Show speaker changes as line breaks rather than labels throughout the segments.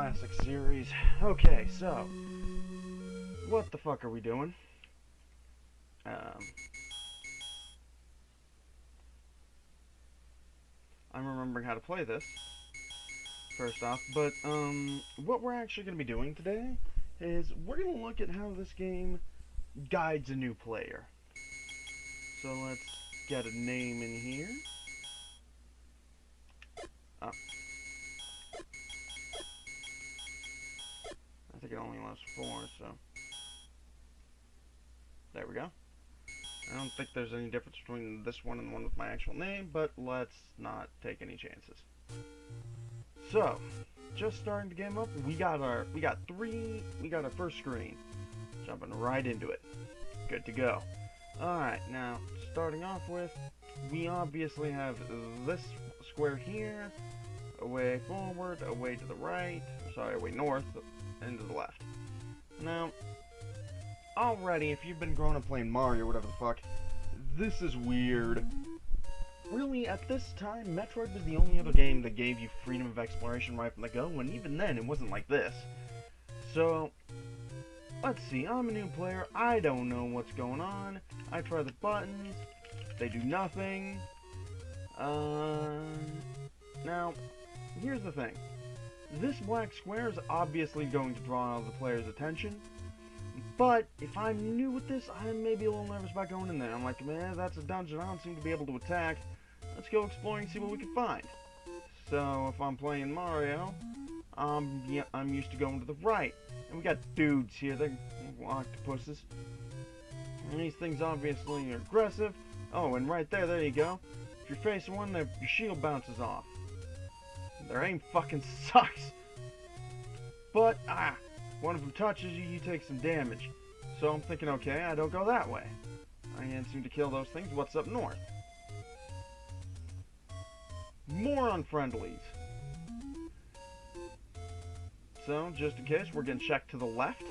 classic series. Okay, so what the fuck are we doing? I'm remembering how to play this first off, but what we're actually going to be doing today is we're going to look at how this game guides a new player. So let's get a name in here. Oh. I think it only allows 4, so there we go. I don't think there's any difference between this one and the one with my actual name, but let's not take any chances. So, just starting the game up, we got our first screen. Jumping right into it. Good to go. Alright, now, starting off with, we obviously have this square here, away forward, away to the right, sorry, away north, and to the left. Now, already, if you've been growing up playing Mario or whatever the fuck, this is weird. Really, at this time, Metroid was the only other game that gave you freedom of exploration right from the go, and even then, it wasn't like this. So, let's see, I'm a new player, I don't know what's going on, I try the buttons, they do nothing. Now, here's the thing. This black square is obviously going to draw the player's attention, but if I'm new with this, I may be a little nervous about going in there. I'm like, man, that's a dungeon, I don't seem to be able to attack. Let's go exploring and see what we can find. So, if I'm playing Mario, I'm used to going to the right. And we got dudes here, they're octopuses. And these things obviously are aggressive. Oh, and right there you go. If you're facing one, your shield bounces off. Their aim fucking sucks. But, one of them touches you, you take some damage. So I'm thinking, okay, I don't go that way. I can't seem to kill those things. What's up north? More unfriendlies. So, just in case, we're going to check to the left.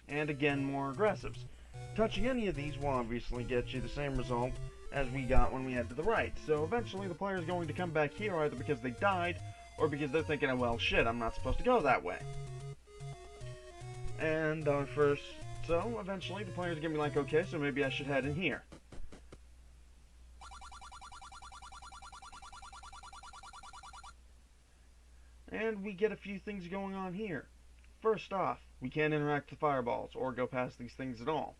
And again, more aggressives. Touching any of these will obviously get you the same result as we got when we head to the right. So eventually the player is going to come back here either because they died or because they're thinking, well, shit, I'm not supposed to go that way. And so eventually the player's going to be like, okay, so maybe I should head in here. And we get a few things going on here. First off, we can't interact with fireballs or go past these things at all.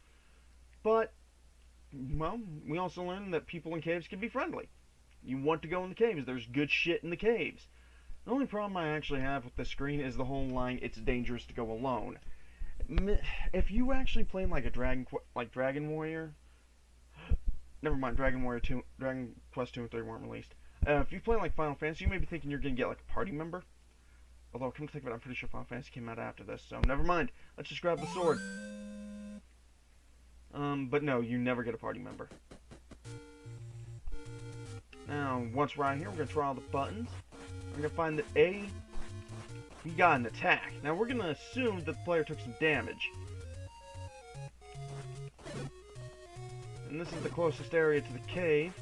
But, well, we also learned that people in caves can be friendly. You want to go in the caves, there's good shit in the caves. The only problem I actually have with this screen is the whole line, it's dangerous to go alone. If you actually play like a Dragon Warrior, never mind, Dragon Quest 2 and 3 weren't released. If you play like Final Fantasy, you may be thinking you're going to get like a party member. Although, come to think of it, I'm pretty sure Final Fantasy came out after this, so never mind. Let's just grab the sword. But no, you never get a party member. Now, once we're out here, we're going to try all the buttons. We're going to find that we got an attack. Now, we're going to assume that the player took some damage. And this is the closest area to the cave.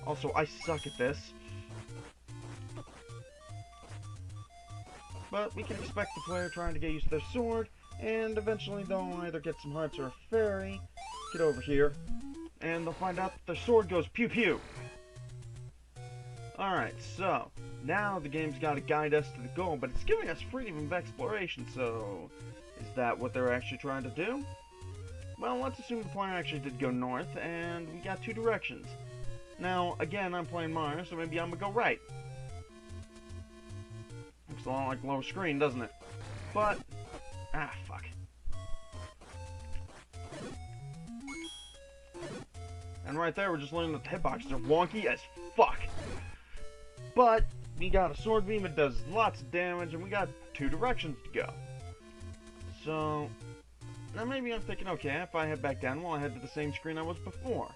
Also, I suck at this. But we can expect the player trying to get used to their sword, and eventually they'll either get some hearts or a fairy, get over here, and they'll find out that their sword goes pew pew. Alright, so, now the game's got to guide us to the goal, but it's giving us freedom of exploration, so is that what they're actually trying to do? Well, let's assume the player actually did go north, and we got 2 directions. Now, again, I'm playing Mario, so maybe I'm going to go right. Looks a lot like lower screen, doesn't it? But, fuck. And right there, we're just learning that the hitboxes are wonky as fuck. But, we got a sword beam, it does lots of damage, and we got 2 directions to go. So, now maybe I'm thinking, okay, if I head back down, will I head to the same screen I was before?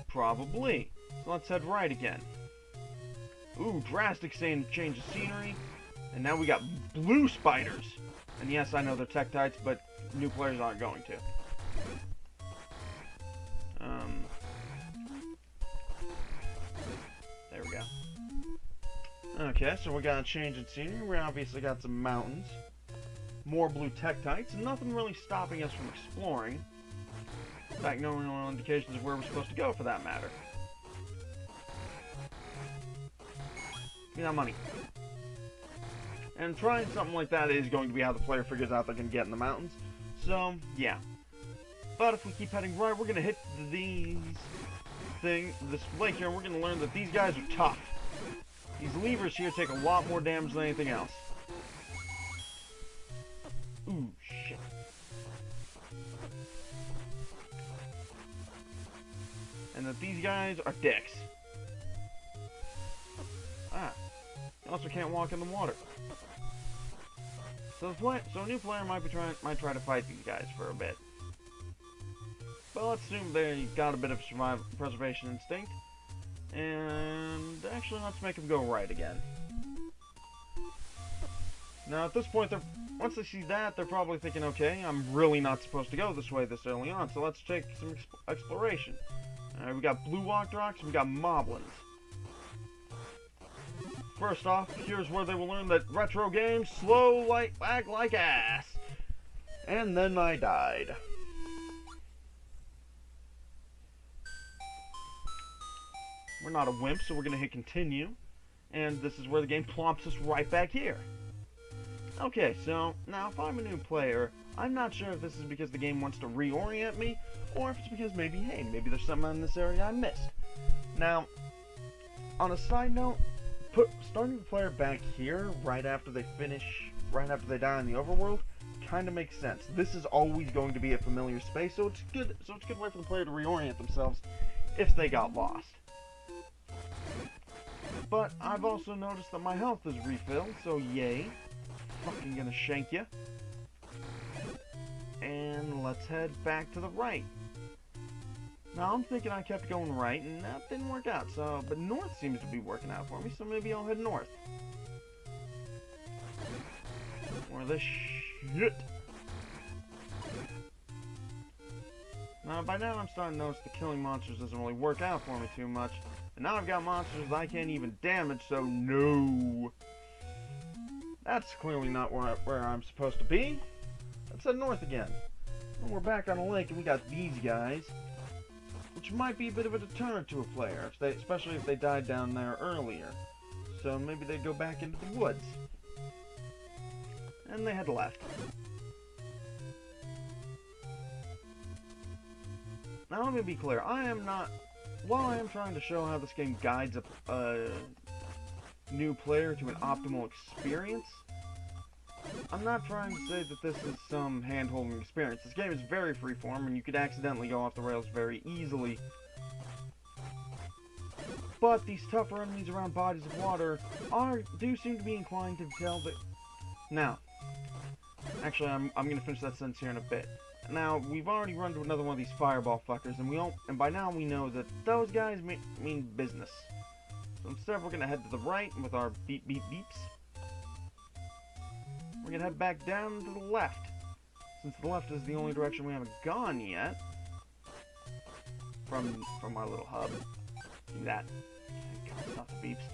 Probably. So let's head right again. Ooh, drastic change of scenery. And now we got blue spiders. And yes, I know they're Tektites, but new players aren't going to. There we go. Okay, so we got a change in scenery. We obviously got some mountains, more blue tektites, and nothing really stopping us from exploring. In fact, no real indications of where we're supposed to go, for that matter. Give me that money. And trying something like that is going to be how the player figures out they can get in the mountains. So, yeah. But if we keep heading right, we're going to hit this lake here, and we're going to learn that these guys are tough. These levers here take a lot more damage than anything else. Ooh, shit. And that these guys are dicks. Ah. You also can't walk in the water. So a new player might try to fight these guys for a bit. But let's assume they got a bit of preservation instinct. And actually, let's make them go right again. Now, at this point, once they see that, they're probably thinking, okay, I'm really not supposed to go this way this early on, so let's take some exploration. We got blue walked rocks, and we got moblins. First off, here's where they will learn that retro games lag like ass. And then I died. We're not a wimp, so we're going to hit continue. And this is where the game plumps us right back here. Okay, so now if I'm a new player, I'm not sure if this is because the game wants to reorient me, or if it's because maybe there's something in this area I missed. Now, on a side note, starting the player back here right after they die in the overworld, kind of makes sense. This is always going to be a familiar space, so it's good. So it's a good way for the player to reorient themselves if they got lost. But I've also noticed that my health is refilled, so yay. Fucking gonna shank you. And let's head back to the right. Now I'm thinking I kept going right, and that didn't work out. But north seems to be working out for me, so maybe I'll head north. Or this shit. Now by now I'm starting to notice the killing monsters doesn't really work out for me too much. And now I've got monsters that I can't even damage, so no. That's clearly not where I'm supposed to be. Let's head north again. And we're back on the lake, and we got these guys, which might be a bit of a deterrent to a player, especially if they died down there earlier. So maybe they go back into the woods. And they head left. Now let me be clear, while I am trying to show how this game guides a new player to an optimal experience, I'm not trying to say that this is some hand-holding experience. This game is very freeform, and you could accidentally go off the rails very easily. But these tougher enemies around bodies of water do seem to be inclined to tell that... Now, actually, I'm going to finish that sentence here in a bit. Now, we've already run to another one of these fireball fuckers, and by now we know that those guys mean business. So instead, we're going to head to the right with our beep beep beeps. We're going to head back down to the left, since the left is the only direction we haven't gone yet from our little hub. Do that. God, not the beeps.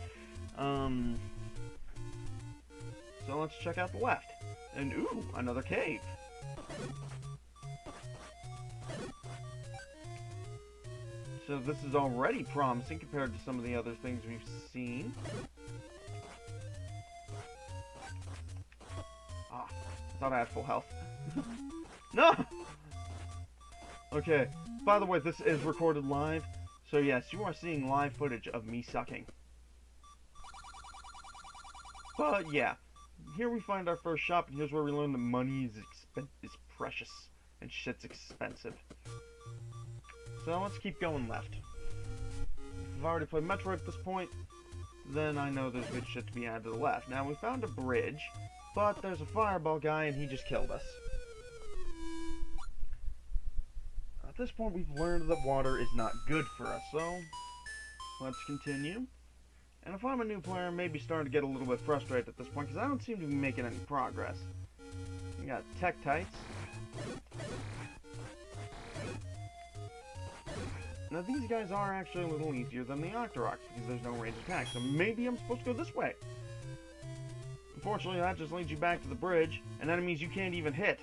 So let's check out the left. And ooh, another cave. So this is already promising compared to some of the other things we've seen. Ah, I thought I had full health. No! Okay, by the way, this is recorded live. So yes, you are seeing live footage of me sucking. But yeah, here we find our first shop, and here's where we learn that money is precious, and shit's expensive. So let's keep going left. If I've already played Metro at this point, then I know there's good shit to be added to the left. Now, we found a bridge, but there's a fireball guy, and he just killed us. At this point, we've learned that water is not good for us, so let's continue. And if I'm a new player, I'm maybe starting to get a little bit frustrated at this point, because I don't seem to be making any progress. We got tektites. Now these guys are actually a little easier than the Octoroks because there's no range attack, so maybe I'm supposed to go this way. Unfortunately, that just leads you back to the bridge, and enemies you can't even hit.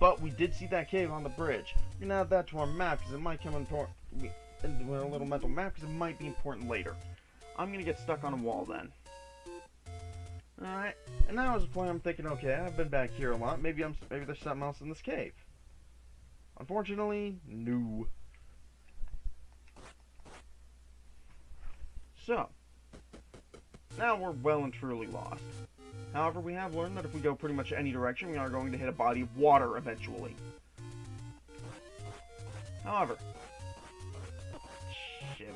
But we did see that cave on the bridge. We're gonna add that to our map because it might come into a little mental map because it might be important later. I'm gonna get stuck on a wall then. Alright, and now as a player I'm thinking, okay, I've been back here a lot, maybe there's something else in this cave. Unfortunately, no. So, now we're well and truly lost. However, we have learned that if we go pretty much any direction, we are going to hit a body of water eventually. However, shit.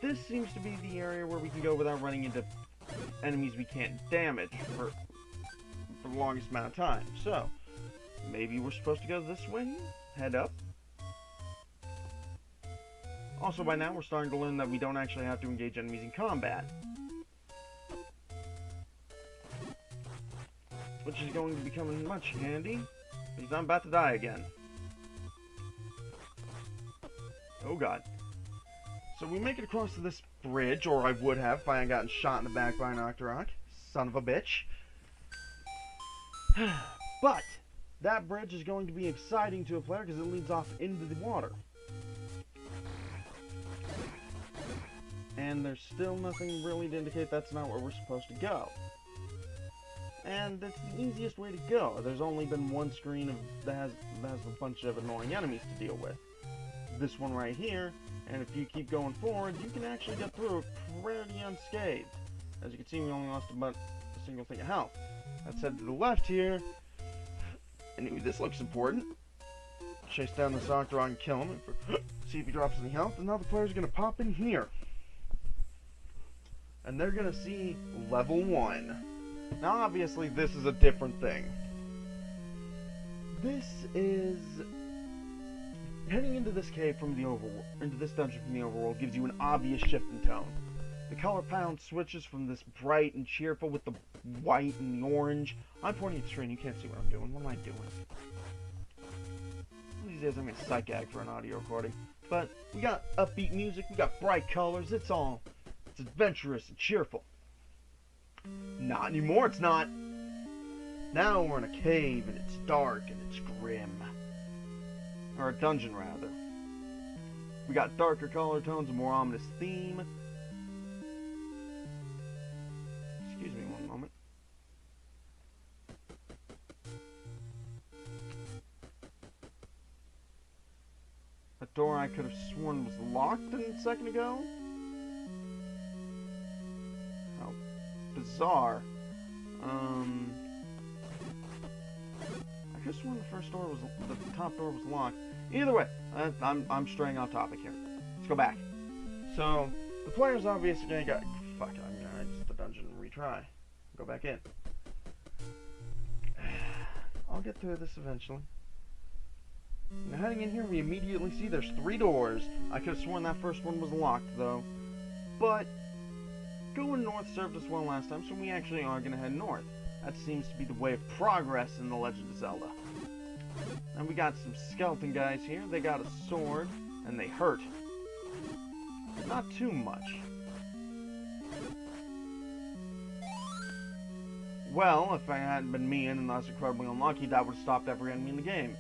This seems to be the area where we can go without running into enemies we can't damage for the longest amount of time. So, maybe we're supposed to go this way? Head up? Also, by now, we're starting to learn that we don't actually have to engage enemies in combat. Which is going to become much handy, because I'm about to die again. Oh god. So we make it across to this bridge, or I would have if I hadn't gotten shot in the back by an Octorok. Son of a bitch. But, that bridge is going to be exciting to a player because it leads off into the water. And there's still nothing really to indicate that's not where we're supposed to go. And it's the easiest way to go. There's only been one screen that has a bunch of annoying enemies to deal with. This one right here, and if you keep going forward, you can actually get through it pretty unscathed. As you can see, we only lost about a single thing of health. Let's head to the left here. And this looks important. Chase down this Octorok and kill him. See if he drops any health. And now the player's going to pop in here. And they're going to see level 1. Now, obviously, this is a different thing. This is... Heading into this cave from the overworld, into this dungeon from the overworld, gives you an obvious shift in tone. The color palette switches from this bright and cheerful with the white and the orange. I'm pointing at the screen, you can't see what I'm doing. What am I doing? One of these days I'm gonna psych-ag for an audio recording. But we got upbeat music, we got bright colors, it's adventurous and cheerful. Not anymore, it's not. Now we're in a cave and it's dark and it's grim. Or a dungeon, rather. We got darker color tones, a more ominous theme. Excuse me one moment. A door I could have sworn was locked a second ago? How bizarre. I could have sworn the first door was, the top door was locked. Either way, I'm straying off topic here. Let's go back. So, the player's obviously gonna go, fuck it, I'm gonna exit the dungeon and retry. Go back in. I'll get through this eventually. Now heading in here, we immediately see there's 3 doors. I could have sworn that first one was locked, though. But, going north served us well last time, so we actually are gonna head north. That seems to be the way of progress in the Legend of Zelda. And we got some skeleton guys here. They got a sword, and they hurt. But not too much. Well, if I hadn't been me and I was incredibly unlucky, that would have stopped every enemy in the game.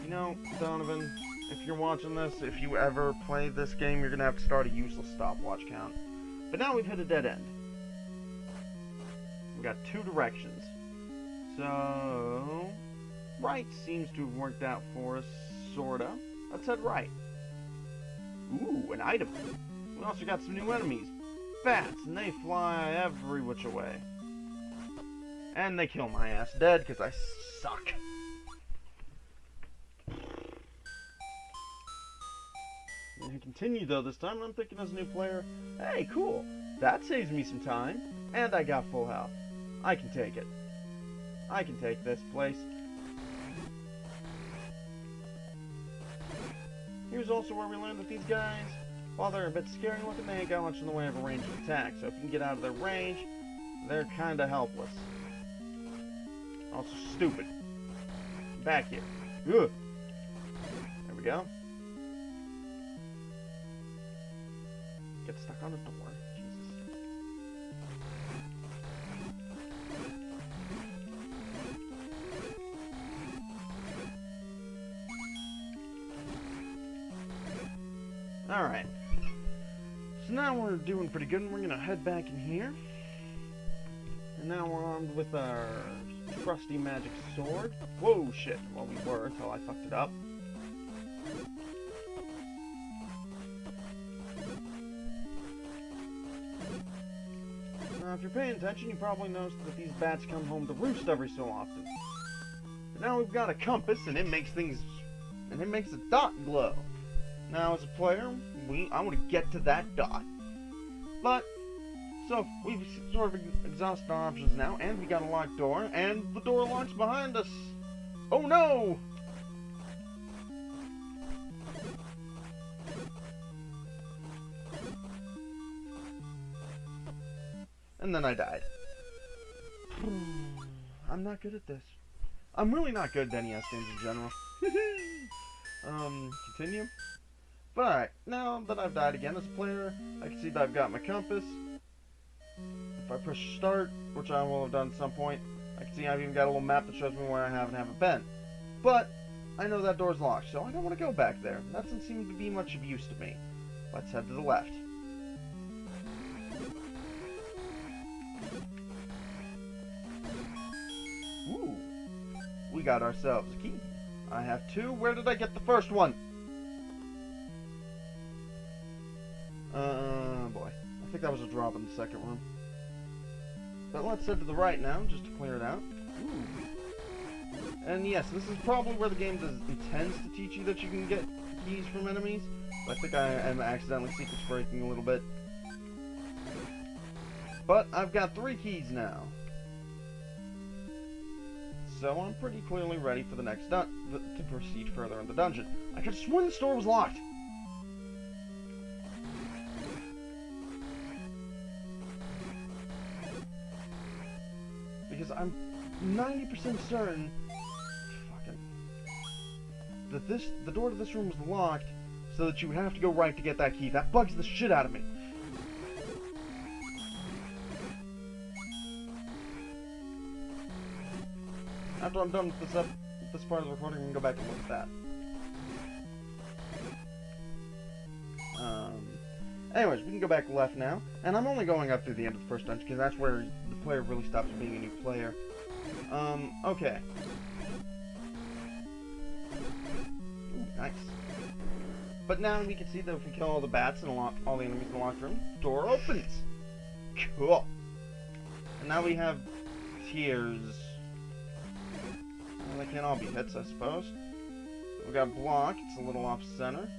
You know, Donovan, if you're watching this, if you ever play this game, you're gonna have to start a useless stopwatch count. But now we've hit a dead end. We've got 2 directions. So... right seems to have worked out for us, sorta. Let's head right. Ooh, an item. We also got some new enemies. Bats, and they fly every which way. And they kill my ass dead, because I suck. And continue though this time, I'm thinking as a new player, hey, cool, that saves me some time, and I got full health. I can take it. I can take this place. Here's also where we learned that these guys, while they're a bit scary looking, they ain't got much in the way of a range of attack, so if you can get out of their range, they're kinda helpless. Also stupid. Back here. Ugh. There we go. Get stuck on a door. Jesus. Alright. So now we're doing pretty good, and we're gonna head back in here. And now we're armed with our trusty magic sword. Whoa, shit. Well, we were until I fucked it up. Now, if you're paying attention, you probably noticed that these bats come home to roost every so often. But now we've got a compass, and it makes a dot glow. Now, as a player, I want to get to that dot. But, so, we've sort of exhausted our options now, and we got a locked door, and the door locks behind us. Oh no! And then I died. I'm not good at this. I'm really not good at NES games in general. Continue? But alright, now that I've died again as a player, I can see that I've got my compass. If I push start, which I will have done at some point, I can see I've even got a little map that shows me where I have and haven't been. But, I know that door's locked, so I don't want to go back there. That doesn't seem to be much of use to me. Let's head to the left. Ooh, we got ourselves a key. I have two. Where did I get the first one? Boy. I think that was a drop in the second room. But let's head to the right now, just to clear it out. Ooh. And yes, this is probably where the game intends to teach you that you can get keys from enemies. But I think I am accidentally secrets breaking a little bit. But I've got 3 keys now. So I'm pretty clearly ready for the next to proceed further in the dungeon. I could have sworn this door was locked. Because I'm 90% certain that the door to this room was locked so that you would have to go right to get that key. That bugs the shit out of me. After I'm done with this part of the recording, we can go back and look at that. Anyways, we can go back left now, and I'm only going up through the end of the first dungeon because that's where the player really stops being a new player. Okay. Ooh, nice. But now we can see that if we kill all the bats and all the enemies in the locked room, door opens. Cool. And now we have tiers. Well, they can't all be hits, I suppose. We got block. It's a little off center.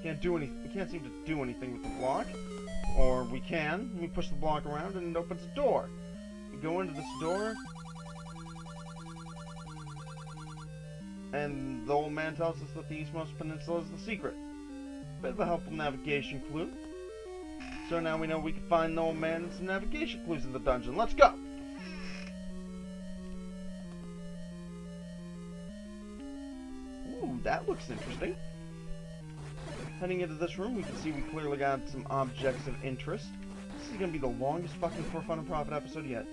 Can't do anything. We can't seem to do anything with the block, or we can. We push the block around and it opens a door. We go into this door, and the old man tells us that the Eastmost Peninsula is the secret. Bit of a helpful navigation clue. So now we know we can find the old man and some navigation clues in the dungeon. Let's go! Ooh, that looks interesting. Heading into this room, we can see we clearly got some objects of interest. This is gonna be the longest fucking For Fun and Profit episode yet.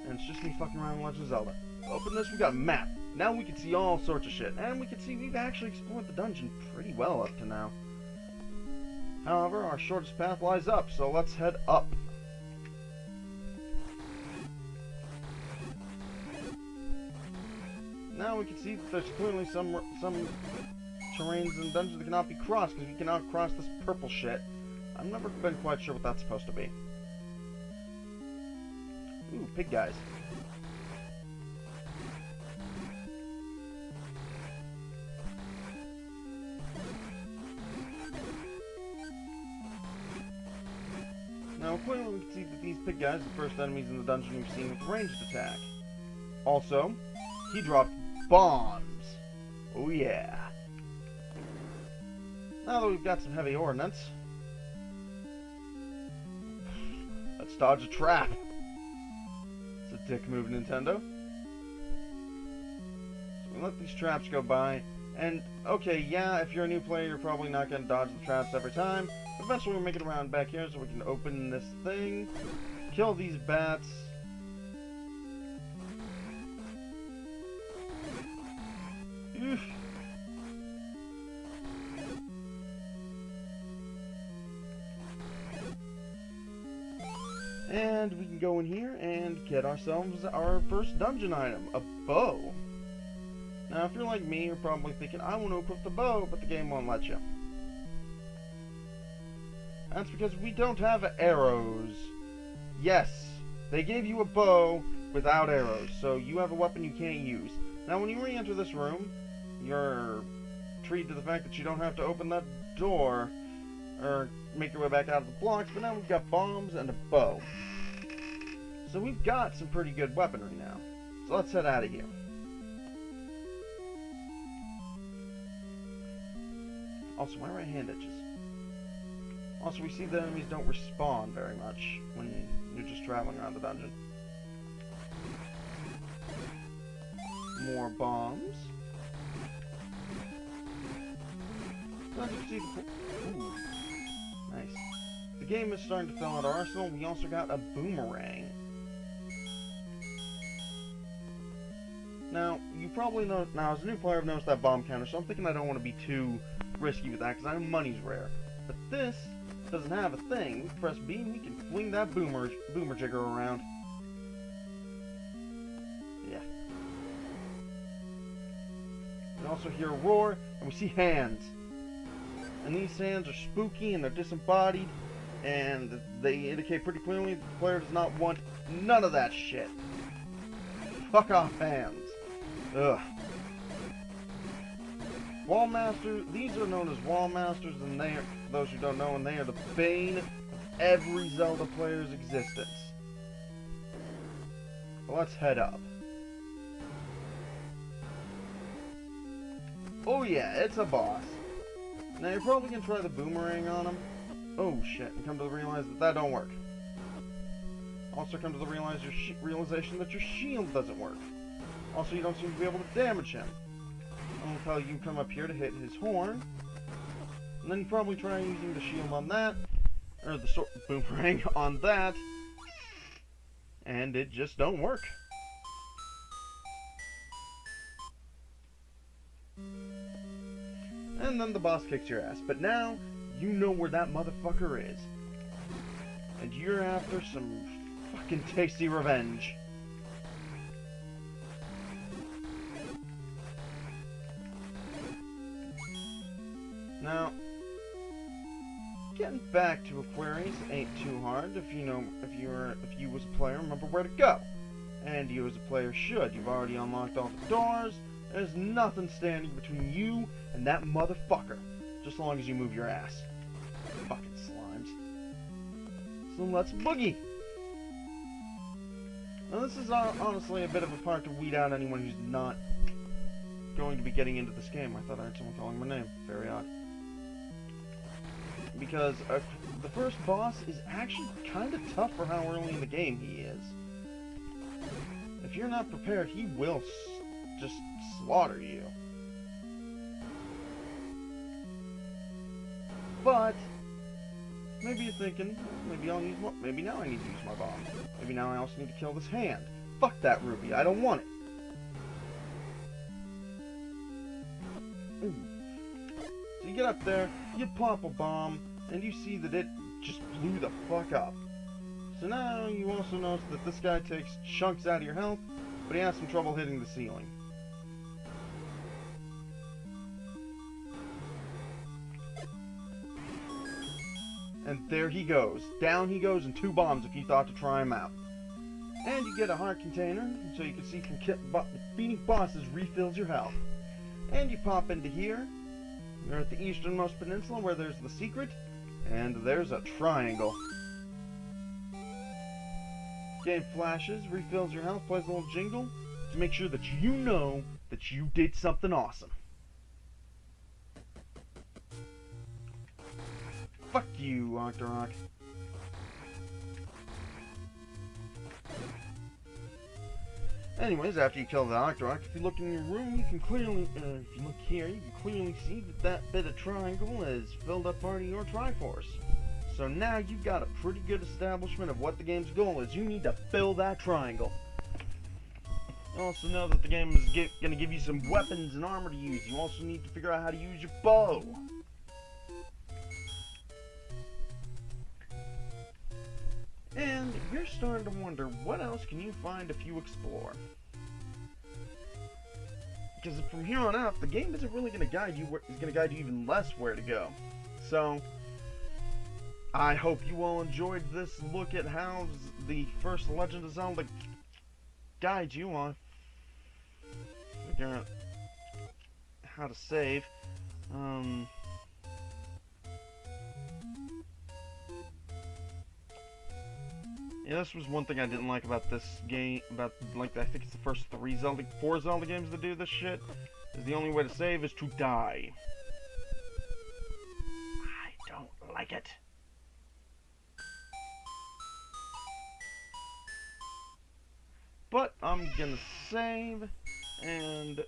And it's just me fucking around in Legend of Zelda. Open this, we got a map. Now we can see all sorts of shit. And we can see we've actually explored the dungeon pretty well up to now. However, our shortest path lies up, so let's head up. Now we can see that there's clearly some terrains in the dungeon that cannot be crossed, because we cannot cross this purple shit. I've never been quite sure what that's supposed to be. Ooh, pig guys. Now, clearly we can see that these pig guys are the first enemies in the dungeon we've seen with ranged attack. Also, he dropped bombs. Oh yeah. Now that we've got some heavy ordnance, let's dodge a trap. It's a dick move, Nintendo. let these traps go by. And, okay, yeah, if you're a new player, you're probably not going to dodge the traps every time. Eventually we'll make it around back here so we can open this thing, kill these bats. Oof. And we can go in here and get ourselves our first dungeon item, a bow. Now, if you're like me, you're probably thinking, I want to equip the bow, but the game won't let you. That's because we don't have arrows. Yes, they gave you a bow without arrows, so you have a weapon you can't use. Now, when you re-enter this room, you're treated to the fact that you don't have to open that door or make your way back out of the blocks, but now we've got bombs and a bow. So we've got some pretty good weaponry now. So let's head out of here. Also, my right hand itches. Also, we see the enemies don't respawn very much when you're just traveling around the dungeon. More bombs. As you can see, ooh, nice. The game is starting to fill out our arsenal. We also got a boomerang. Now, you probably know. Now, as a new player, I've noticed that bomb counter, so I'm thinking I don't want to be too risky with that because I know money's rare. But this doesn't have a thing. We press B and we can fling that boomer jigger around. Yeah. We also hear a roar, and we see hands. And these hands are spooky and they're disembodied, and they indicate pretty clearly that the player does not want none of that shit. Fuck off, hands. Ugh. Wallmasters, these are known as Wallmasters, and they are, those who don't know, and they are the bane of every Zelda player's existence. Well, let's head up. Oh yeah, it's a boss. Now you're probably gonna try the boomerang on him. Oh shit, and come to realize that that don't work. Also come to the realization that your shield doesn't work. Also, you don't seem to be able to damage him. Until you come up here to hit his horn. And then you probably try using the shield on that. Or the boomerang on that. And it just don't work. And then the boss kicks your ass. But now, you know where that motherfucker is. And you're after some fucking tasty revenge. Now, getting back to Aquarius ain't too hard if you as a player remember where to go. And you as a player should. You've already unlocked all the doors. There's nothing standing between you and that motherfucker. Just as long as you move your ass. Fucking slimes. So let's boogie. Now this is honestly a bit of a part to weed out anyone who's not going to be getting into this game. I thought I heard someone calling my name. Very odd. Because the first boss is actually kind of tough for how early in the game he is. If you're not prepared, he will just slaughter you. But maybe you're thinking, maybe I'll use more. Maybe now I need to use my bomb. Maybe now I also need to kill this hand. Fuck that ruby. I don't want it. Ooh. So you get up there, you pop a bomb, and you see that it just blew the fuck up. So now you also notice that this guy takes chunks out of your health, but he has some trouble hitting the ceiling. And there he goes. Down he goes in 2 bombs if you thought to try him out. And you get a heart container, so you can see from beating bosses refills your health. And you pop into here. You're at the easternmost peninsula where there's the secret, and there's a triangle. Game flashes, refills your health, plays a little jingle to make sure that you know that you did something awesome. Fuck you, Octorok. Anyways, after you kill the Octorok, if you look in your room, you can clearly, if you look here, you can clearly see that that bit of triangle is filled up part of your Triforce. So now you've got a pretty good establishment of what the game's goal is. You need to fill that triangle. You also know that the game is going to give you some weapons and armor to use. You also need to figure out how to use your bow. And you're starting to wonder, what else can you find if you explore? Because from here on out, the game isn't really going to guide you. It's going to guide you even less where to go. So, I hope you all enjoyed this look at how the first Legend of Zelda guides you on figuring out how to save. Yeah, this was one thing I didn't like about this game, I think it's the first four Zelda games that do this shit, is the only way to save is to die. I don't like it. But I'm gonna save, and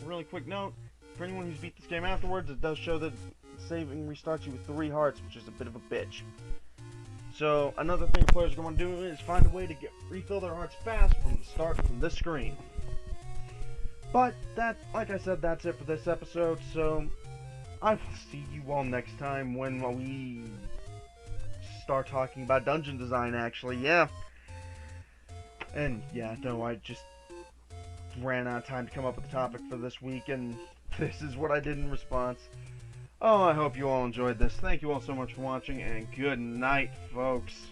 really quick note, for anyone who's beat this game afterwards, it does show that saving restarts you with 3 hearts, which is a bit of a bitch. So, another thing players are going to do is find a way to refill their hearts fast from the start from this screen. But, like I said, that's it for this episode, so I will see you all next time when we start talking about dungeon design, actually, yeah. And, yeah, no, I just ran out of time to come up with a topic for this week, and this is what I did in response. Oh, I hope you all enjoyed this. Thank you all so much for watching, and good night, folks.